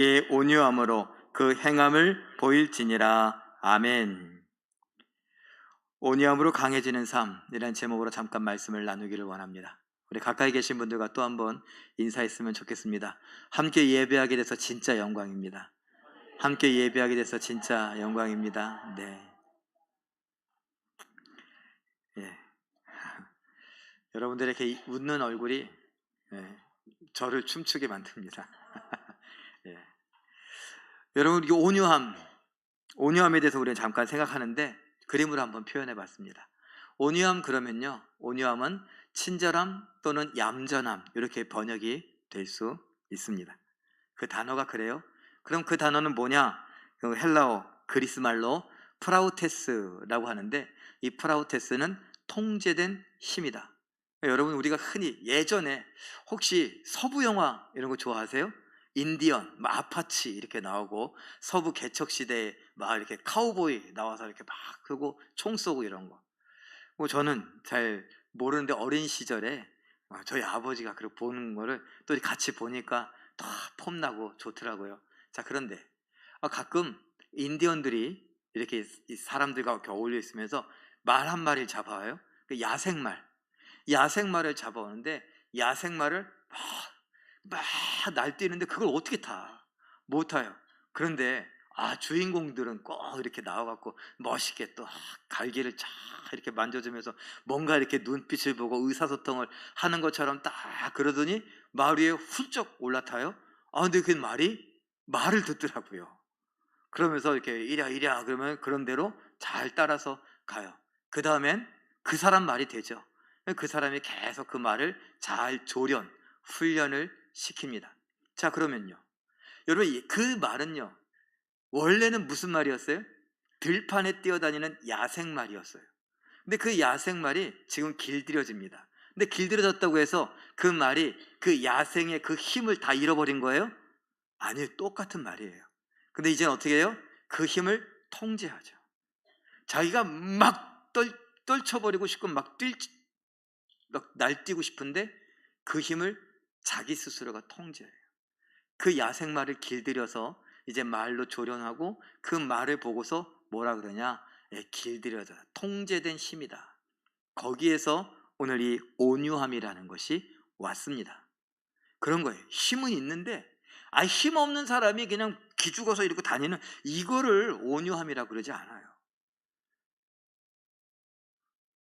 의 온유함으로 그 행함을 보일지니라. 아멘. 온유함으로 강해지는 삶이라는 제목으로 잠깐 말씀을 나누기를 원합니다. 우리 가까이 계신 분들과 또 한번 인사했으면 좋겠습니다. 함께 예배하게 돼서 진짜 영광입니다. 함께 예배하게 돼서 진짜 영광입니다. 네. 예. 여러분들의 이렇게 웃는 얼굴이 저를 춤추게 만듭니다. 예. 여러분, 이 온유함에 대해서 우리는 잠깐 생각하는데 그림으로 한번 표현해 봤습니다. 온유함 그러면요, 온유함은 친절함 또는 얌전함, 이렇게 번역이 될 수 있습니다. 그 단어가 그래요. 그럼 그 단어는 뭐냐? 그 헬라어 그리스 말로 프라우테스라고 하는데, 이 프라우테스는 통제된 힘이다. 여러분, 우리가 흔히 예전에 혹시 서부 영화 이런 거 좋아하세요? 인디언, 아파치 이렇게 나오고, 서부 개척 시대에 막 이렇게 카우보이 나와서 이렇게 막 그고 총 쏘고 이런 거. 뭐 저는 잘 모르는데 어린 시절에 저희 아버지가 그렇게 보는 거를 또 같이 보니까 더 폼나고 좋더라고요. 자, 그런데 가끔 인디언들이 이렇게 이 사람들과 이렇게 어울려 있으면서 말 한 마리를 잡아와요. 그 야생말을 잡아오는데, 야생말을 막 날뛰는데 그걸 어떻게 타? 못 타요. 그런데 주인공들은 꼭 이렇게 나와갖고 멋있게 또 갈기를 쫙 이렇게 만져주면서 뭔가 이렇게 눈빛을 보고 의사소통을 하는 것처럼 딱 그러더니 말 위에 훌쩍 올라타요. 근데 그 말을 듣더라고요. 그러면서 이렇게 이랴 그러면 그런 대로 잘 따라서 가요. 그 다음엔 그 사람 말이 되죠. 그 사람이 계속 그 말을 잘 훈련을 시킵니다. 자, 그러면요, 여러분, 그 말은요, 원래는 무슨 말이었어요? 들판에 뛰어다니는 야생말이었어요. 근데 그 야생말이 지금 길들여집니다. 근데 길들여졌다고 해서 그 말이 그 야생의 그 힘을 다 잃어버린 거예요? 아니요, 똑같은 말이에요. 근데 이제는 어떻게 해요? 그 힘을 통제하죠. 자기가 막 떨쳐버리고 싶고 막 날뛰고 싶은데 그 힘을 자기 스스로가 통제해요. 그 야생말을 길들여서 이제 말로 조련하고, 그 말을 보고서 뭐라 그러냐? 길들여져 통제된 힘이다. 거기에서 오늘 이 온유함이라는 것이 왔습니다. 그런 거예요. 힘은 있는데 힘 없는 사람이 그냥 기죽어서 이러고 다니는 이거를 온유함이라 그러지 않아요.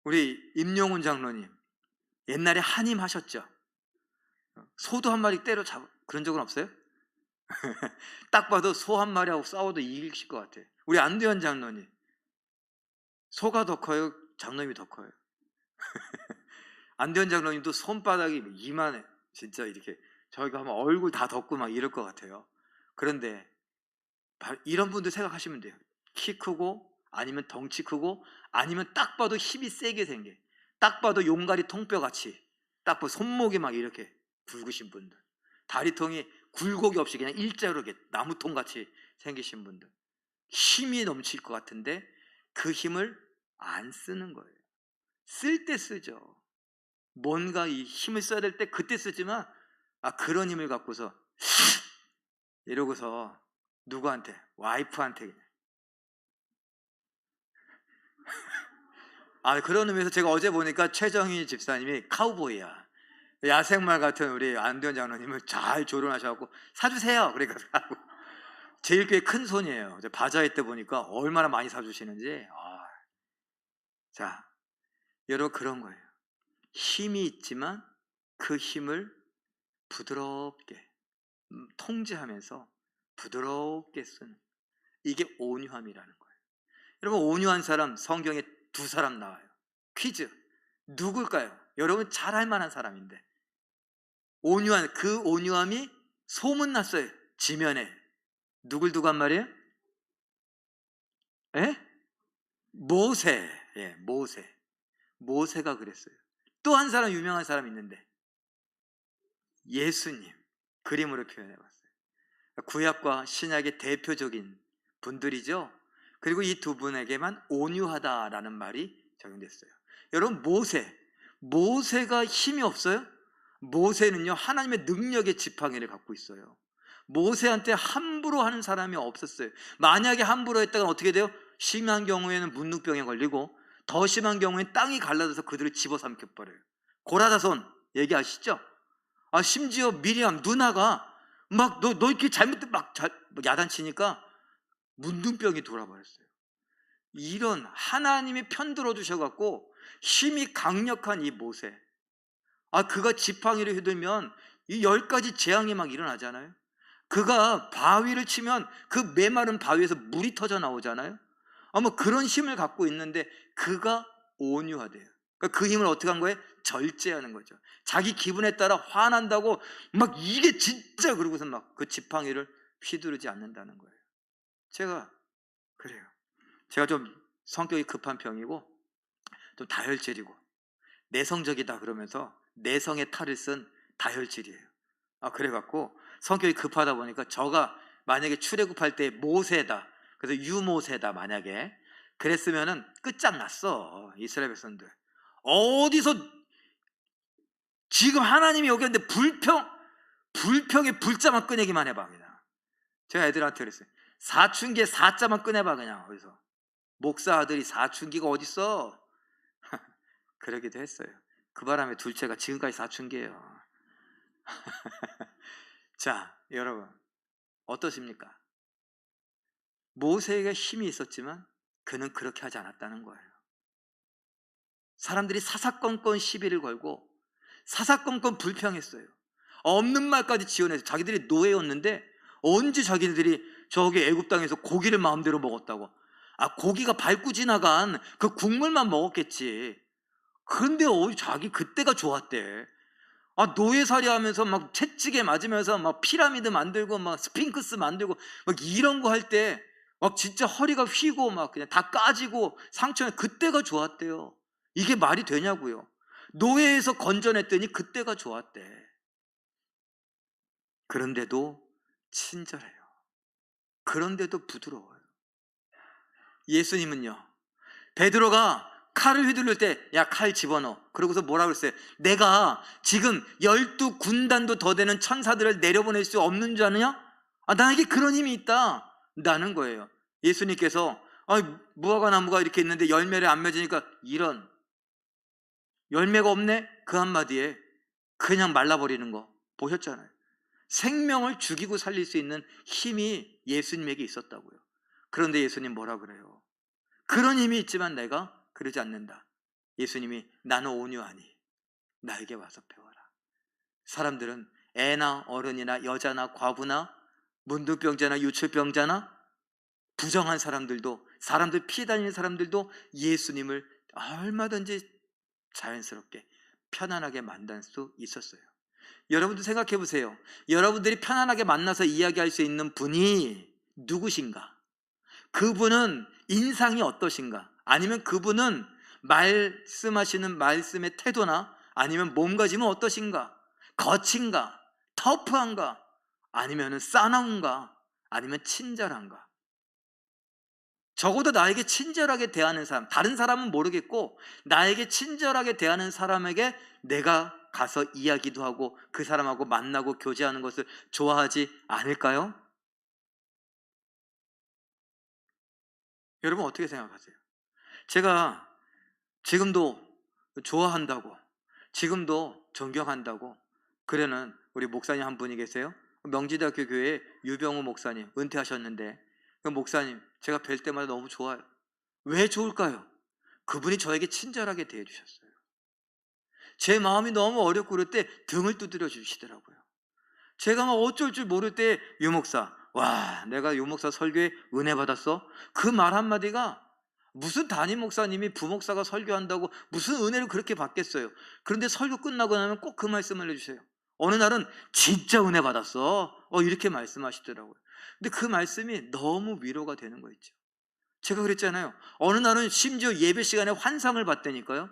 우리 임영훈 장로님 옛날에 한임 하셨죠? 소도 한 마리 때려잡 그런 적은 없어요? 딱 봐도 소 한 마리하고 싸워도 이기실 것 같아요. 우리 안대현 장로님, 소가 더 커요? 장로님이 더 커요? 안대현 장로님도 손바닥이 이만해. 진짜 이렇게 저희가 하면 얼굴 다 덮고 막 이럴 것 같아요. 그런데 이런 분들 생각하시면 돼요. 키 크고, 아니면 덩치 크고, 아니면 딱 봐도 힘이 세게 생겨. 딱 봐도 용가리 통뼈같이, 딱 봐도 손목이 막 이렇게 굵으신 분들, 다리통이 굴곡이 없이 그냥 일자로 이렇게 나무통같이 생기신 분들, 힘이 넘칠 것 같은데 그 힘을 안 쓰는 거예요. 쓸 때 쓰죠. 뭔가 이 힘을 써야 될 때 그때 쓰지만, 그런 힘을 갖고서 이러고서 누구한테? 와이프한테. 그런 의미에서 제가 어제 보니까 최정희 집사님이 카우보이야. 야생말 같은 우리 안대현 장로님을 잘 조련하셔갖고 사주세요. 그러니까 사고. 제일 꽤 큰 손이에요. 바자회 때 보니까 얼마나 많이 사주시는지. 자, 여러분, 그런 거예요. 힘이 있지만 그 힘을 부드럽게 통제하면서 부드럽게 쓰는, 이게 온유함이라는 거예요. 여러분, 온유한 사람 성경에 두 사람 나와요. 퀴즈, 누굴까요? 여러분 잘 알만한 사람인데, 온유한 그 온유함이 소문났어요. 지면에. 누굴 두고 한 말이에요? 예? 모세. 예, 모세가 그랬어요. 또 한 사람, 유명한 사람 있는데, 예수님. 그림으로 표현해 봤어요. 구약과 신약의 대표적인 분들이죠. 그리고 이 두 분에게만 온유하다라는 말이 적용됐어요. 여러분, 모세가 힘이 없어요? 모세는요, 하나님의 능력의 지팡이를 갖고 있어요. 모세한테 함부로 하는 사람이 없었어요. 만약에 함부로 했다가 어떻게 돼요? 심한 경우에는 문둥병에 걸리고 더 심한 경우에는 땅이 갈라져서 그들을 집어삼켜버려요. 고라다손 얘기하시죠? 심지어 미리암 누나가 막 너 이렇게 잘못된 막 야단치니까 문둥병이 돌아버렸어요. 이런 하나님이 편들어 주셔갖고 힘이 강력한 이 모세, 그가 지팡이를 휘두르면 이 10가지 재앙이 막 일어나잖아요. 그가 바위를 치면 그 메마른 바위에서 물이 터져 나오잖아요. 뭐 그런 힘을 갖고 있는데 그가 온유하대요. 그러니까 그 힘을 어떻게 한 거예요? 절제하는 거죠. 자기 기분에 따라 화난다고 막 이게 진짜 그러고서 막 그 지팡이를 휘두르지 않는다는 거예요. 제가 그래요. 제가 좀 성격이 급한 편이고 좀 다혈질이고 내성적이다 그러면서 내성의 탈을 쓴 다혈질이에요. 그래갖고 성격이 급하다 보니까 저가 만약에 출애굽할 때 모세다, 그래서 유모세다 만약에 그랬으면은 끝장났어. 이스라엘 백성들 어디서 지금 하나님이 여기 있는데 불평의 불자만 꺼내기만 해봐. 그냥 제가 애들한테 그랬어요. 사춘기에 사자만 꺼내봐. 그냥 어디서 목사 아들이 사춘기가 어딨어. 그러기도 했어요. 그 바람에 둘째가 지금까지 사춘기예요. 자, 여러분 어떠십니까? 모세에게 힘이 있었지만 그는 그렇게 하지 않았다는 거예요. 사람들이 사사건건 시비를 걸고 사사건건 불평했어요. 없는 말까지 지어내서 자기들이 노예였는데 언제 자기들이 저기 애굽 땅에서 고기를 마음대로 먹었다고. 고기가 밟고 지나간 그 국물만 먹었겠지. 그런데 자기 그때가 좋았대. 노예살이 하면서 막 채찍에 맞으면서 막 피라미드 만들고 막 스핑크스 만들고 막 이런 거 할 때 막 진짜 허리가 휘고 막 그냥 다 까지고 상처에 그때가 좋았대요. 이게 말이 되냐고요. 노예에서 건져냈더니 그때가 좋았대. 그런데도 친절해요. 그런데도 부드러워요. 예수님은요, 베드로가 칼을 휘두를 때 야 칼 집어넣어. 그러고서 뭐라고 그랬어요? 내가 지금 12군단도 더 되는 천사들을 내려보낼 수 없는 줄 아느냐? 나에게 그런 힘이 있다. 나는 거예요. 예수님께서 무화과 나무가 이렇게 있는데 열매를 안 맺으니까 이런 열매가 없네? 그 한마디에 그냥 말라버리는 거 보셨잖아요. 생명을 죽이고 살릴 수 있는 힘이 예수님에게 있었다고요. 그런데 예수님 뭐라 그래요? 그런 힘이 있지만 내가 그러지 않는다. 예수님이 나는 온유하니 나에게 와서 배워라. 사람들은 애나 어른이나 여자나 과부나 문둥병자나 유출병자나 부정한 사람들 피해 다니는 사람들도 예수님을 얼마든지 자연스럽게 편안하게 만날 수 있었어요. 여러분도 생각해 보세요. 여러분들이 편안하게 만나서 이야기할 수 있는 분이 누구신가? 그분은 인상이 어떠신가? 아니면 그분은 말씀하시는 말씀의 태도나 아니면 몸가짐은 어떠신가? 거친가? 터프한가? 아니면 싸나운가? 아니면 친절한가? 적어도 나에게 친절하게 대하는 사람, 다른 사람은 모르겠고 나에게 친절하게 대하는 사람에게 내가 가서 이야기도 하고 그 사람하고 만나고 교제하는 것을 좋아하지 않을까요? 여러분 어떻게 생각하세요? 제가 지금도 좋아한다고, 지금도 존경한다고 그러는 우리 목사님 한 분이 계세요. 명지대학교 교회 유병우 목사님 은퇴하셨는데 그 목사님 제가 뵐 때마다 너무 좋아요. 왜 좋을까요? 그분이 저에게 친절하게 대해주셨어요. 제 마음이 너무 어렵고 그럴 때 등을 두드려 주시더라고요. 제가 막 어쩔 줄 모를 때 유 목사, 와 내가 유 목사 설교에 은혜 받았어? 그 말 한마디가 무슨 담임 목사님이 부목사가 설교한다고 무슨 은혜를 그렇게 받겠어요. 그런데 설교 끝나고 나면 꼭 그 말씀을 해주세요. 어느 날은 진짜 은혜 받았어 이렇게 말씀하시더라고요. 근데 그 말씀이 너무 위로가 되는 거 있죠. 제가 그랬잖아요. 어느 날은 심지어 예배 시간에 환상을 봤다니까요.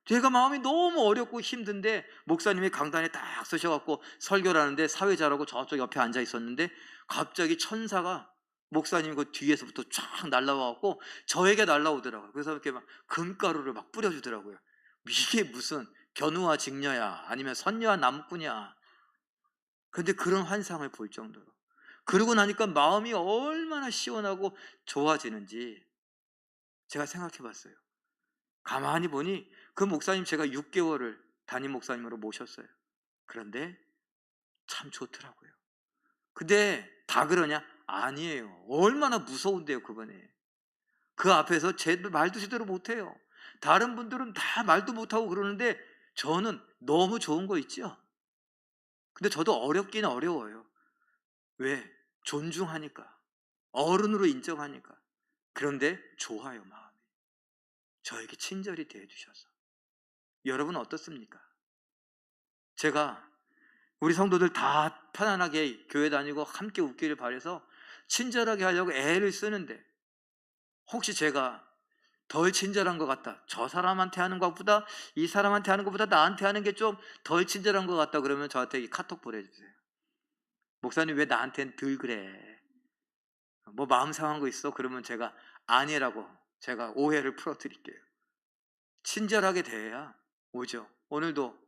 제가 마음이 너무 어렵고 힘든데 목사님이 강단에 딱 서셔갖고 설교를 하는데 사회자라고 저쪽 옆에 앉아 있었는데 갑자기 천사가 목사님 그 뒤에서부터 쫙 날라와갖고 저에게 날라오더라고요. 그래서 이렇게 막 금가루를 막 뿌려주더라고요. 이게 무슨 견우와 직녀야 아니면 선녀와 남꾼이야. 근데 그런 환상을 볼 정도로 그러고 나니까 마음이 얼마나 시원하고 좋아지는지 제가 생각해 봤어요. 가만히 보니 그 목사님 제가 6개월을 담임 목사님으로 모셨어요. 그런데 참 좋더라고요. 근데 다 그러냐? 아니에요. 얼마나 무서운데요, 그분이. 그 앞에서 제 말도 제대로 못해요. 다른 분들은 다 말도 못하고 그러는데 저는 너무 좋은 거 있죠? 근데 저도 어렵긴 어려워요. 왜? 존중하니까. 어른으로 인정하니까. 그런데 좋아요, 마음이. 저에게 친절히 대해주셔서. 여러분 어떻습니까? 제가 우리 성도들 다 편안하게 교회 다니고 함께 웃기를 바라서 친절하게 하려고 애를 쓰는데 혹시 제가 덜 친절한 것 같다, 저 사람한테 하는 것보다 이 사람한테 하는 것보다 나한테 하는 게 좀 덜 친절한 것 같다 그러면 저한테 카톡 보내주세요. 목사님 왜 나한테는 덜 그래? 뭐 마음 상한 거 있어? 그러면 제가 아니라고 제가 오해를 풀어드릴게요. 친절하게 대해야 오죠. 오늘도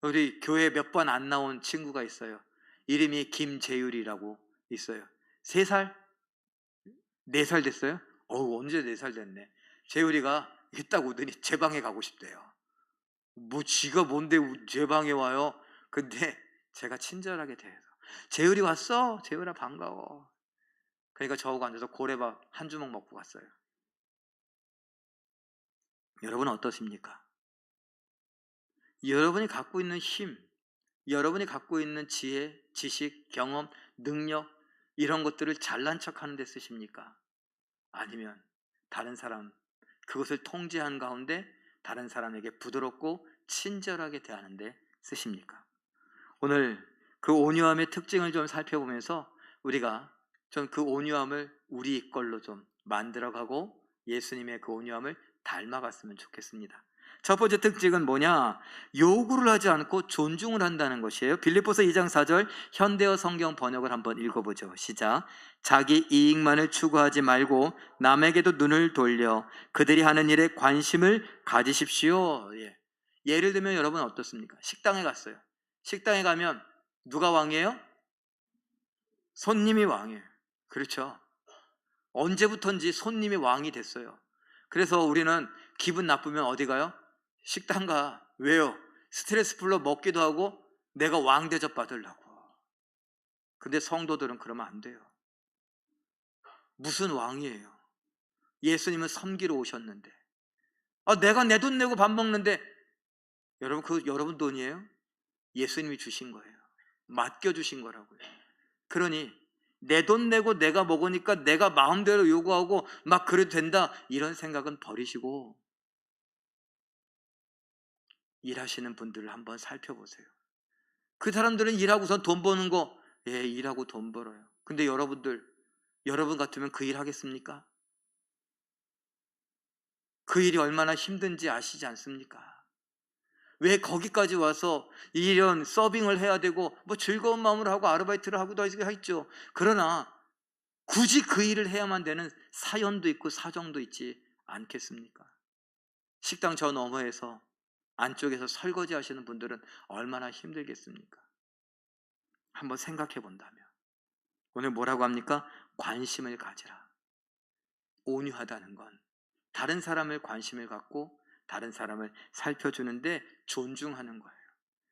우리 교회 몇 번 안 나온 친구가 있어요. 이름이 김재율이라고 있어요. 3살? 4살 됐어요? 언제 4살 됐네. 재율이가 딱 오더니 제 방에 가고 싶대요. 뭐 지가 뭔데 제 방에 와요? 근데 제가 친절하게 대해서 재율이 왔어? 재율아 반가워. 그러니까 저하고 앉아서 고래밥 한 주먹 먹고 갔어요. 여러분은 어떠십니까? 여러분이 갖고 있는 힘, 여러분이 갖고 있는 지혜, 지식, 경험, 능력 이런 것들을 잘난 척하는 데 쓰십니까? 아니면 다른 사람, 그것을 통제한 가운데 다른 사람에게 부드럽고 친절하게 대하는 데 쓰십니까? 오늘 그 온유함의 특징을 좀 살펴보면서 우리가 좀 그 온유함을 우리 걸로 좀 만들어가고 예수님의 그 온유함을 닮아갔으면 좋겠습니다. 첫 번째 특징은 뭐냐? 요구를 하지 않고 존중을 한다는 것이에요. 빌립보서 2장 4절 현대어 성경 번역을 한번 읽어보죠. 시작. 자기 이익만을 추구하지 말고 남에게도 눈을 돌려 그들이 하는 일에 관심을 가지십시오. 예를 들면 여러분 어떻습니까? 식당에 갔어요. 식당에 가면 누가 왕이에요? 손님이 왕이에요. 그렇죠? 언제부턴지 손님이 왕이 됐어요. 그래서 우리는 기분 나쁘면 어디 가요? 식당 가. 왜요? 스트레스 풀러 먹기도 하고 내가 왕 대접 받으려고. 근데 성도들은 그러면 안 돼요. 무슨 왕이에요? 예수님은 섬기러 오셨는데 내가 내 돈 내고 밥 먹는데 여러분 그 여러분 돈이에요? 예수님이 주신 거예요. 맡겨주신 거라고요. 그러니 내 돈 내고 내가 먹으니까 내가 마음대로 요구하고 막 그래도 된다 이런 생각은 버리시고 일하시는 분들을 한번 살펴보세요. 그 사람들은 일하고선 돈 버는 거 일하고 돈 벌어요. 근데 여러분 같으면 그 일 하겠습니까? 그 일이 얼마나 힘든지 아시지 않습니까? 왜 거기까지 와서 이런 서빙을 해야 되고 뭐 즐거운 마음으로 하고 아르바이트를 하고도 하죠. 그러나 굳이 그 일을 해야만 되는 사연도 있고 사정도 있지 않겠습니까? 식당 저 너머에서 안쪽에서 설거지 하시는 분들은 얼마나 힘들겠습니까? 한번 생각해 본다면 오늘 뭐라고 합니까? 관심을 가지라. 온유하다는 건 다른 사람을 관심을 갖고 다른 사람을 살펴주는데 존중하는 거예요.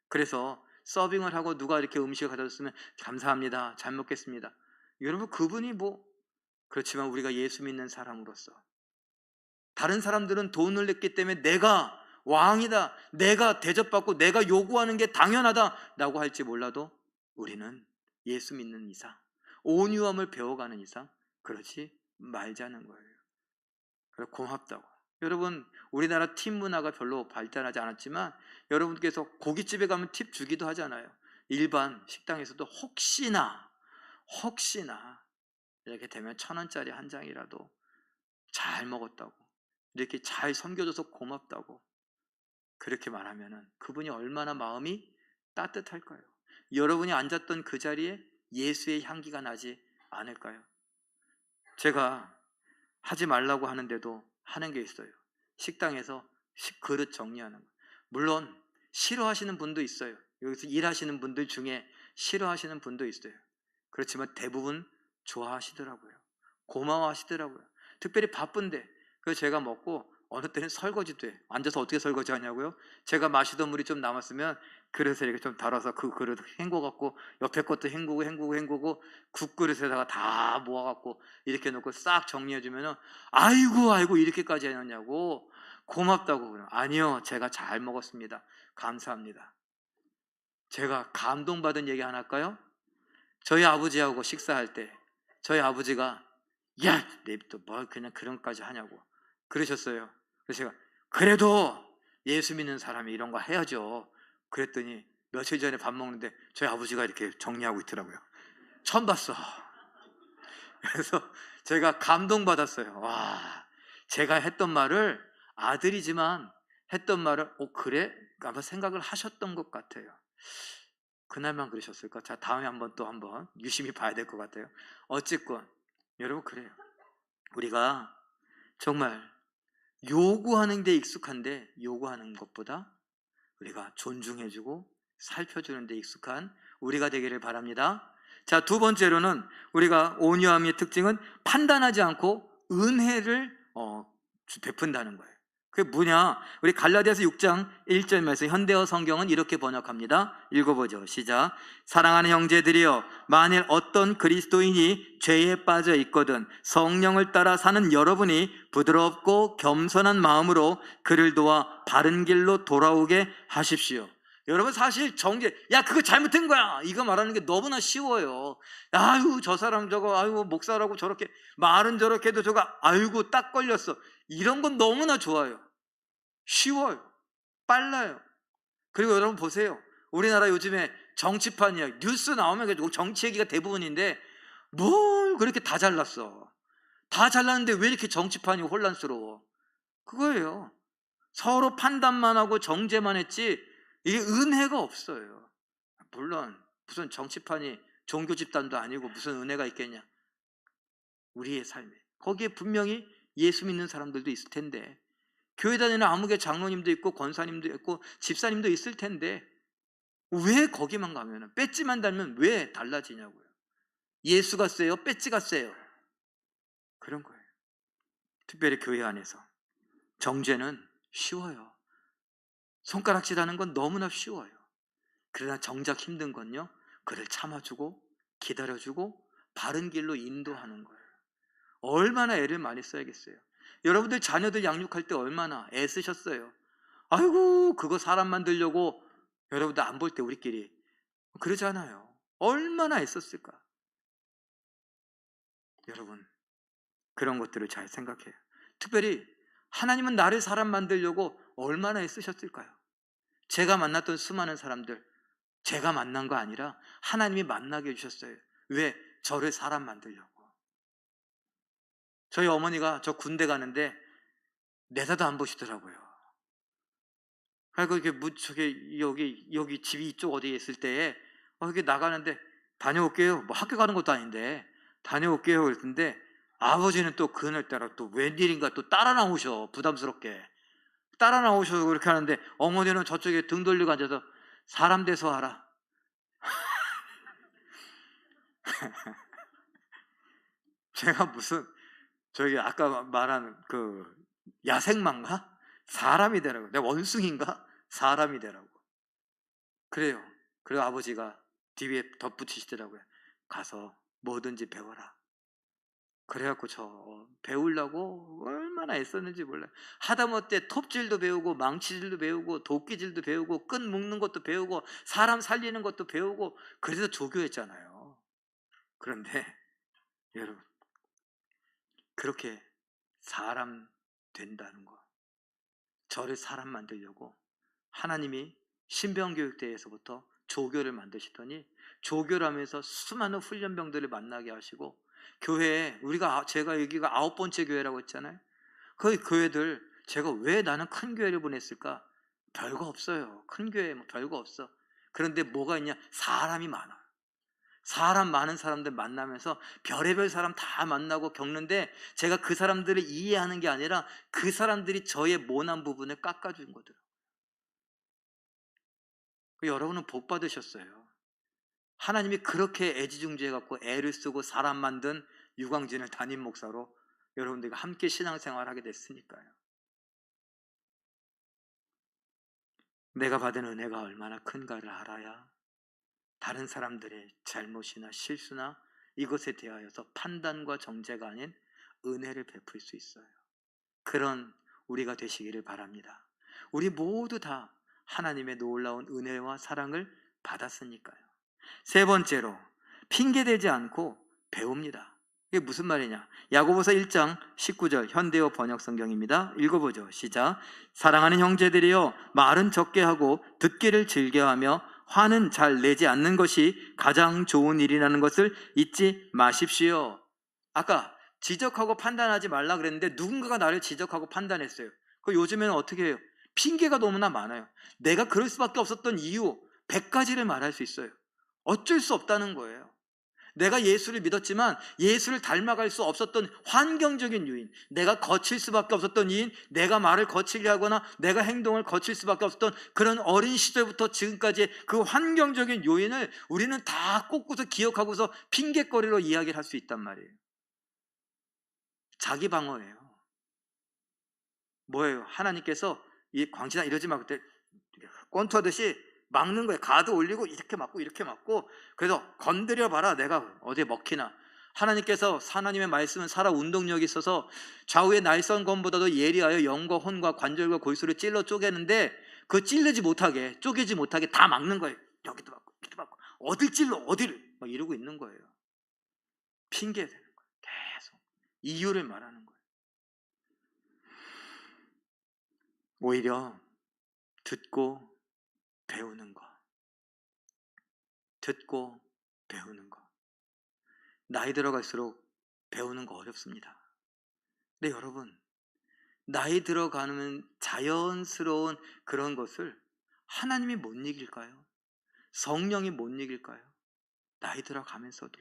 그래서 서빙을 하고 누가 이렇게 음식을 가져다 줬으면 감사합니다, 잘 먹겠습니다. 여러분 그분이 그렇지만 우리가 예수 믿는 사람으로서 다른 사람들은 돈을 냈기 때문에 내가 왕이다, 내가 대접받고 내가 요구하는 게 당연하다라고 할지 몰라도 우리는 예수 믿는 이상 온유함을 배워가는 이상 그렇지 말자는 거예요. 그래서 고맙다고. 여러분 우리나라 팁 문화가 별로 발달하지 않았지만 여러분께서 고깃집에 가면 팁 주기도 하잖아요. 일반 식당에서도 혹시나 이렇게 되면 1,000원짜리 한 장이라도 잘 먹었다고 이렇게 잘 섬겨줘서 고맙다고 그렇게 말하면 그분이 얼마나 마음이 따뜻할까요? 여러분이 앉았던 그 자리에 예수의 향기가 나지 않을까요? 제가 하지 말라고 하는데도 하는 게 있어요. 식당에서 그릇 정리하는 거. 물론 싫어하시는 분도 있어요. 여기서 일하시는 분들 중에 싫어하시는 분도 있어요. 그렇지만 대부분 좋아하시더라고요. 고마워하시더라고요. 특별히 바쁜데. 그래서 제가 먹고 어느 때는 설거지도 해. 앉아서 어떻게 설거지하냐고요? 제가 마시던 물이 좀 남았으면 그릇에 이렇게 좀 덜어서 그 그릇 헹궈갖고 옆에 것도 헹구고 국그릇에다가 다 모아갖고 이렇게 놓고 싹 정리해주면은 아이고 이렇게까지 해놨냐고 고맙다고. 그래요. 아니요, 제가 잘 먹었습니다. 감사합니다. 제가 감동받은 얘기 하나 할까요? 저희 아버지하고 식사할 때 저희 아버지가 야, 내또 뭘 그냥 그런 것까지 하냐고 그러셨어요. 그래서 제가 그래도 예수 믿는 사람이 이런 거 해야죠. 그랬더니 며칠 전에 밥 먹는데 저희 아버지가 이렇게 정리하고 있더라고요. 처음 봤어. 그래서 제가 감동받았어요. 와, 제가 했던 말을 아들이지만 했던 말을 그래? 아마 생각을 하셨던 것 같아요. 그날만 그러셨을까? 자, 다음에 한번 유심히 봐야 될 것 같아요. 어쨌건 여러분 그래요. 우리가 정말 요구하는 데 익숙한데 요구하는 것보다 우리가 존중해주고 살펴주는 데 익숙한 우리가 되기를 바랍니다. 자, 두 번째로는 우리가 온유함의 특징은 판단하지 않고 은혜를 베푼다는 거예요. 그게 뭐냐? 우리 갈라디아서 6장 1절 말씀 현대어 성경은 이렇게 번역합니다. 읽어보죠. 시작. 사랑하는 형제들이여, 만일 어떤 그리스도인이 죄에 빠져 있거든 성령을 따라 사는 여러분이 부드럽고 겸손한 마음으로 그를 도와 바른 길로 돌아오게 하십시오. 여러분, 사실 야 그거 잘못된 거야 이거 말하는 게 너무나 쉬워요. 아유 저 사람 저거 아유 목사라고 저렇게 말은 저렇게 해도 저거 아이고 딱 걸렸어, 이런 건 너무나 좋아요. 쉬워요. 빨라요. 그리고 여러분 보세요. 우리나라 요즘에 정치판이야. 뉴스 나오면 정치 얘기가 대부분인데 뭘 그렇게 다 잘났어. 다 잘났는데 왜 이렇게 정치판이 혼란스러워? 그거예요. 서로 판단만 하고 정죄만 했지 이게 은혜가 없어요. 물론 무슨 정치판이 종교 집단도 아니고 무슨 은혜가 있겠냐. 우리의 삶에 거기에 분명히 예수 믿는 사람들도 있을 텐데, 교회 다니는 아무개 장로님도 있고 권사님도 있고 집사님도 있을 텐데 왜 거기만 가면은, 배지만 달면 왜 달라지냐고요. 예수가 세요? 배지가 세요? 그런 거예요. 특별히 교회 안에서 정죄는 쉬워요. 손가락질하는 건 너무나 쉬워요. 그러나 정작 힘든 건요, 그를 참아주고 기다려주고 바른 길로 인도하는 거예요. 얼마나 애를 많이 써야겠어요. 여러분들 자녀들 양육할 때 얼마나 애쓰셨어요. 아이고 그거 사람 만들려고. 여러분들 안 볼 때 우리끼리 그러잖아요. 얼마나 애썼을까. 여러분 그런 것들을 잘 생각해요. 특별히 하나님은 나를 사람 만들려고 얼마나 애쓰셨을까요? 제가 만났던 수많은 사람들, 제가 만난 거 아니라 하나님이 만나게 해주셨어요. 왜? 저를 사람 만들려고. 저희 어머니가 저 군대 가는데 내다도 안 보시더라고요. 그러니까 저게 여기 집이 이쪽 어디에 있을 때에 이렇게 나가는데 다녀올게요. 뭐 학교 가는 것도 아닌데 다녀올게요. 그랬는데 아버지는 또 그날따라 또 웬일인가 또 따라 나오셔. 부담스럽게 따라 나오셔. 그렇게 하는데 어머니는 저쪽에 등 돌리고 앉아서 사람 돼서 하라. 제가 무슨 저기 아까 말한 그 야생마인가? 사람이 되라고. 내가 원숭인가? 사람이 되라고. 그래요. 그리고 아버지가 뒤에 덧붙이시더라고요. 가서 뭐든지 배워라. 그래갖고 저 배우려고 얼마나 애썼는지 몰라요. 하다못해 톱질도 배우고 망치질도 배우고 도끼질도 배우고 끈 묶는 것도 배우고 사람 살리는 것도 배우고 그래서 조교했잖아요. 그런데 여러분 그렇게 사람 된다는 거, 저를 사람 만들려고 하나님이 신병교육대에서부터 조교를 만드시더니 조교를 하면서 수많은 훈련병들을 만나게 하시고, 교회에 제가 여기가 9번째 교회라고 했잖아요. 그 교회들 제가 왜 나는 큰 교회를 보냈을까? 별거 없어요. 큰 교회 뭐 별거 없어. 그런데 뭐가 있냐? 사람이 많아. 사람 많은 사람들 만나면서 별의별 사람 다 만나고 겪는데 제가 그 사람들을 이해하는 게 아니라 그 사람들이 저의 모난 부분을 깎아준 거더라고요. 여러분은 복 받으셨어요. 하나님이 그렇게 애지중지해 갖고 애를 쓰고 사람 만든 유광진을 담임 목사로 여러분들과 함께 신앙생활을 하게 됐으니까요. 내가 받은 은혜가 얼마나 큰가를 알아야 다른 사람들의 잘못이나 실수나 이것에 대하여서 판단과 정죄가 아닌 은혜를 베풀 수 있어요. 그런 우리가 되시기를 바랍니다. 우리 모두 다 하나님의 놀라운 은혜와 사랑을 받았으니까요. 세 번째로, 핑계대지 않고 배웁니다. 이게 무슨 말이냐? 야고보서 1장 19절 현대어 번역성경입니다. 읽어보죠. 시작. 사랑하는 형제들이여, 말은 적게 하고 듣기를 즐겨하며 화는 잘 내지 않는 것이 가장 좋은 일이라는 것을 잊지 마십시오. 아까 지적하고 판단하지 말라 그랬는데 누군가가 나를 지적하고 판단했어요. 그 요즘에는 어떻게 해요? 핑계가 너무나 많아요. 내가 그럴 수밖에 없었던 이유 100가지를 말할 수 있어요. 어쩔 수 없다는 거예요. 내가 예수를 믿었지만 예수를 닮아갈 수 없었던 환경적인 요인, 내가 거칠 수밖에 없었던 이인, 내가 말을 거칠게 하거나 내가 행동을 거칠 수밖에 없었던 그런 어린 시절부터 지금까지의 그 환경적인 요인을 우리는 다 꽂고서 기억하고서 핑계거리로 이야기를 할 수 있단 말이에요. 자기 방어예요. 뭐예요? 하나님께서 이 광진아 이러지 마, 그때 권투하듯이 막는 거예요. 가드 올리고 이렇게 맞고 그래서 건드려 봐라, 내가 어디에 먹히나. 하나님께서 하나님의 말씀은 살아 운동력이 있어서 좌우의 날선 검보다도 예리하여 영과 혼과 관절과 골수를 찔러 쪼개는데 그 찔르지 못하게, 쪼개지 못하게 다 막는 거예요. 여기도 막고 여기도 막고 어딜 찔러 어디를 막 이러고 있는 거예요. 핑계 대는 거예요. 계속 이유를 말하는 거예요. 오히려 듣고 배우는 거, 듣고 배우는 거. 나이 들어갈수록 배우는 거 어렵습니다. 근데 여러분, 나이 들어가는 자연스러운 그런 것을 하나님이 못 이길까요? 성령이 못 이길까요? 나이 들어가면서도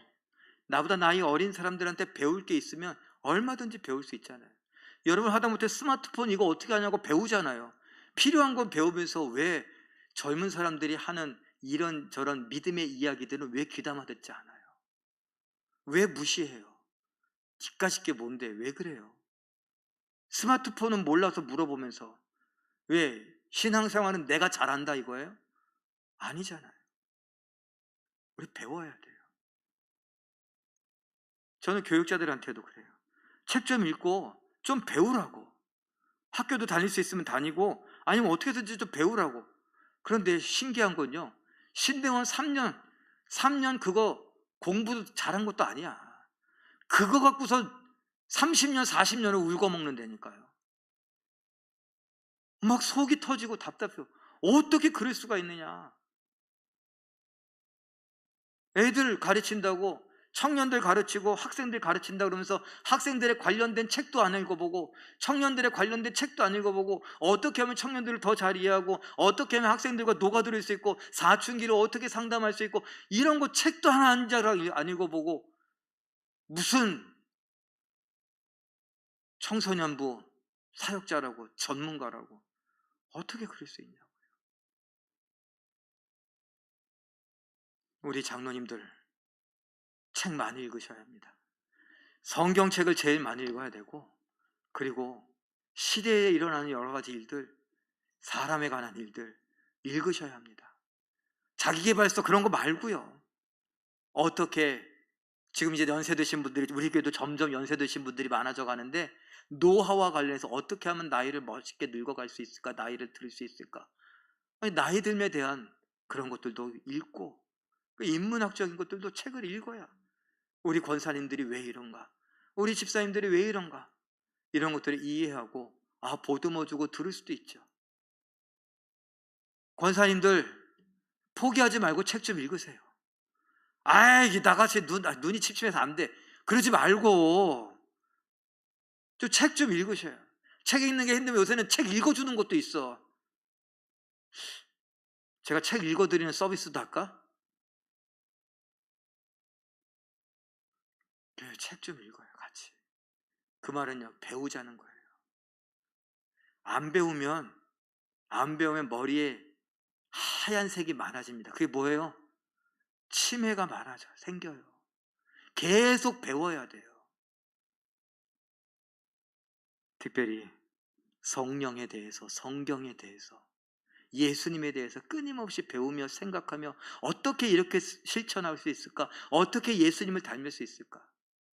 나보다 나이 어린 사람들한테 배울 게 있으면 얼마든지 배울 수 있잖아요. 여러분 하다못해 스마트폰 이거 어떻게 하냐고 배우잖아요. 필요한 건 배우면서 왜 젊은 사람들이 하는 이런 저런 믿음의 이야기들은 왜 귀담아 듣지 않아요? 왜 무시해요? 기까짓 게 뭔데 왜 그래요? 스마트폰은 몰라서 물어보면서 왜 신앙생활은 내가 잘한다 이거예요? 아니잖아요. 우리 배워야 돼요. 저는 교육자들한테도 그래요. 책 좀 읽고 좀 배우라고. 학교도 다닐 수 있으면 다니고 아니면 어떻게든지 좀 배우라고. 그런데 신기한 건요, 신대원 3년 그거 공부 잘한 것도 아니야. 그거 갖고서 30년 40년을 울고 먹는다니까요. 막 속이 터지고 답답해요. 어떻게 그럴 수가 있느냐. 애들 가르친다고 청년들 가르치고 학생들 가르친다 그러면서 학생들에 관련된 책도 안 읽어보고 청년들에 관련된 책도 안 읽어보고 어떻게 하면 청년들을 더 잘 이해하고 어떻게 하면 학생들과 녹아들 수 있고 사춘기를 어떻게 상담할 수 있고 이런 거 책도 하나 안 읽어보고 무슨 청소년부 사역자라고 전문가라고 어떻게 그럴 수 있냐고요. 우리 장로님들 책 많이 읽으셔야 합니다. 성경책을 제일 많이 읽어야 되고, 그리고 시대에 일어나는 여러 가지 일들, 사람에 관한 일들 읽으셔야 합니다. 자기계발서 그런 거 말고요. 어떻게 지금 이제 연세 드신 분들이 우리 교회도 점점 연세 드신 분들이 많아져 가는데 노화와 관련해서 어떻게 하면 나이를 멋있게 늙어갈 수 있을까, 나이를 들을 수 있을까. 아니, 나이 들에 대한 그런 것들도 읽고 인문학적인 것들도 책을 읽어야 우리 권사님들이 왜 이런가, 우리 집사님들이 왜 이런가 이런 것들을 이해하고 보듬어주고 들을 수도 있죠. 권사님들 포기하지 말고 책 좀 읽으세요. 나같이 눈이 침침해서 안 돼 그러지 말고 좀 책 좀 읽으셔요. 책 읽는 게 힘들면 요새는 책 읽어주는 것도 있어. 제가 책 읽어드리는 서비스도 할까? 책 좀 읽어요, 같이. 그 말은요, 배우자는 거예요. 안 배우면 머리에 하얀색이 많아집니다. 그게 뭐예요? 치매가 많아져 생겨요. 계속 배워야 돼요. 특별히 성령에 대해서, 성경에 대해서, 예수님에 대해서 끊임없이 배우며 생각하며 어떻게 이렇게 실천할 수 있을까? 어떻게 예수님을 닮을 수 있을까?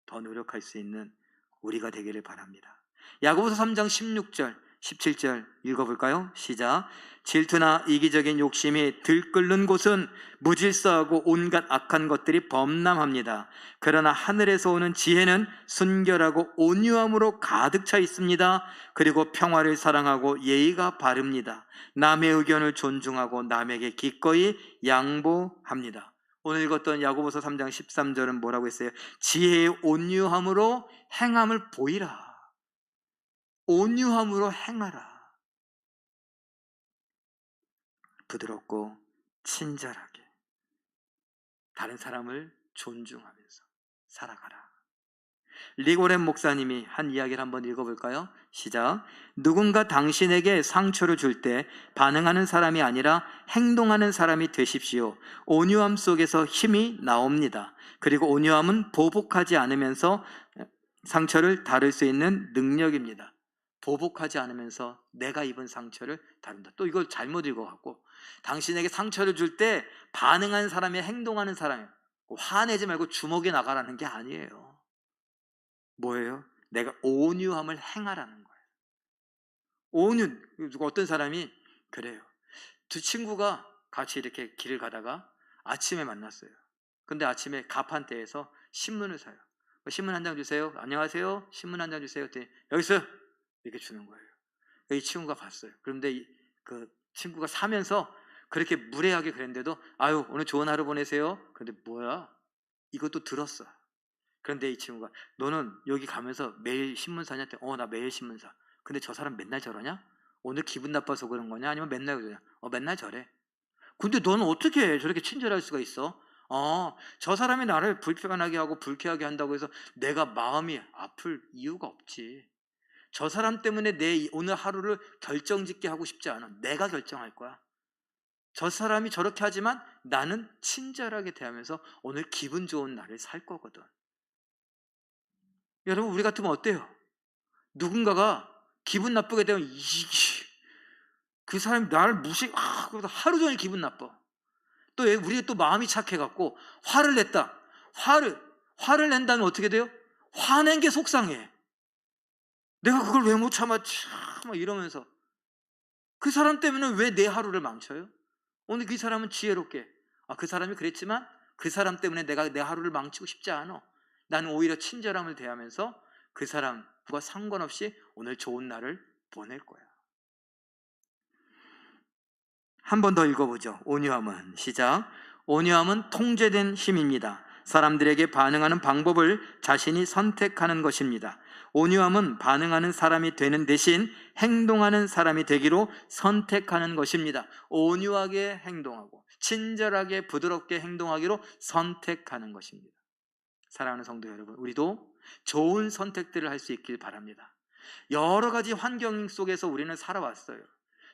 더 노력할 수 있는 우리가 되기를 바랍니다. 야고보서 3장 16절 17절 읽어볼까요? 시작. 질투나 이기적인 욕심이 들끓는 곳은 무질서하고 온갖 악한 것들이 범람합니다. 그러나 하늘에서 오는 지혜는 순결하고 온유함으로 가득 차 있습니다. 그리고 평화를 사랑하고 예의가 바릅니다. 남의 의견을 존중하고 남에게 기꺼이 양보합니다. 오늘 읽었던 야고보서 3장 13절은 뭐라고 했어요? 지혜의 온유함으로 행함을 보이라. 온유함으로 행하라. 부드럽고 친절하게 다른 사람을 존중하면서 살아가라. 리고렌 목사님이 한 이야기를 한번 읽어볼까요? 시작. 누군가 당신에게 상처를 줄 때 반응하는 사람이 아니라 행동하는 사람이 되십시오. 온유함 속에서 힘이 나옵니다. 그리고 온유함은 보복하지 않으면서 상처를 다룰 수 있는 능력입니다. 보복하지 않으면서 내가 입은 상처를 다룬다. 또 이걸 잘못 읽어갖고 당신에게 상처를 줄 때 반응하는 사람이 행동하는 사람이, 화내지 말고 주먹이 나가라는 게 아니에요. 뭐예요? 내가 온유함을 행하라는 거예요. 온유. 어떤 사람이 그래요. 두 친구가 같이 이렇게 길을 가다가 아침에 만났어요. 근데 아침에 가판대에서 신문을 사요. 신문 한 장 주세요. 안녕하세요. 신문 한 장 주세요. 그랬더니 여기 있어요. 이렇게 주는 거예요. 이 친구가 봤어요. 그런데 그 친구가 사면서 그렇게 무례하게 그랬는데도 아유 오늘 좋은 하루 보내세요. 근데 뭐야? 이것도 들었어. 그런데 이 친구가 너는 여기 가면서 매일 신문 사냐? 나 매일 신문 사. 근데 저 사람 맨날 저러냐? 오늘 기분 나빠서 그런 거냐? 아니면 맨날 그러냐? 맨날 저래. 근데 너는 어떻게 저렇게 친절할 수가 있어? 저 사람이 나를 불편하게 하고 불쾌하게 한다고 해서 내가 마음이 아플 이유가 없지. 저 사람 때문에 내 오늘 하루를 결정짓게 하고 싶지 않아. 내가 결정할 거야. 저 사람이 저렇게 하지만 나는 친절하게 대하면서 오늘 기분 좋은 날을 살 거거든. 여러분, 우리 같으면 어때요? 누군가가 기분 나쁘게 되면 그 사람이 나를 그러다 하루 종일 기분 나빠. 또 우리가 또 마음이 착해갖고 화를 냈다. 화를 낸다면 어떻게 돼요? 화낸 게 속상해. 내가 그걸 왜 못 참아? 막 이러면서 그 사람 때문에 왜 내 하루를 망쳐요? 오늘 그 사람은 지혜롭게 그 사람이 그랬지만 그 사람 때문에 내가 내 하루를 망치고 싶지 않아. 나는 오히려 친절함을 대하면서 그 사람과 상관없이 오늘 좋은 날을 보낼 거야. 한 번 더 읽어보죠. 온유함은 시작. 온유함은 통제된 힘입니다. 사람들에게 반응하는 방법을 자신이 선택하는 것입니다. 온유함은 반응하는 사람이 되는 대신 행동하는 사람이 되기로 선택하는 것입니다. 온유하게 행동하고 친절하게 부드럽게 행동하기로 선택하는 것입니다. 사랑하는 성도 여러분, 우리도 좋은 선택들을 할 수 있길 바랍니다. 여러 가지 환경 속에서 우리는 살아왔어요.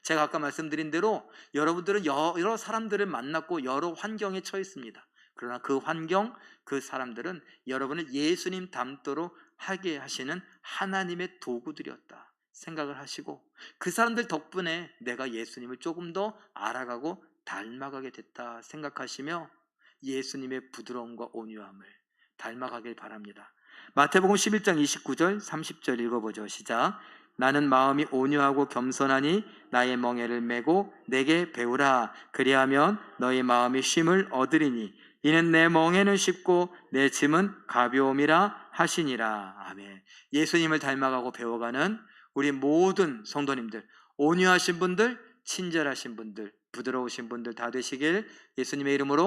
제가 아까 말씀드린 대로 여러분들은 여러 사람들을 만났고 여러 환경에 처했습니다. 그러나 그 환경, 그 사람들은 여러분을 예수님 닮도록 하게 하시는 하나님의 도구들이었다 생각을 하시고, 그 사람들 덕분에 내가 예수님을 조금 더 알아가고 닮아가게 됐다 생각하시며 예수님의 부드러움과 온유함을 닮아가길 바랍니다. 마태복음 11장 29절 30절 읽어보죠. 시작. 나는 마음이 온유하고 겸손하니 나의 멍에를 메고 내게 배우라. 그리하면 너희 마음이 쉼을 얻으리니 이는 내 멍에는 쉽고 내 짐은 가벼움이라 하시니라. 아멘. 예수님을 닮아가고 배워가는 우리 모든 성도님들, 온유하신 분들, 친절하신 분들, 부드러우신 분들 다 되시길 예수님의 이름으로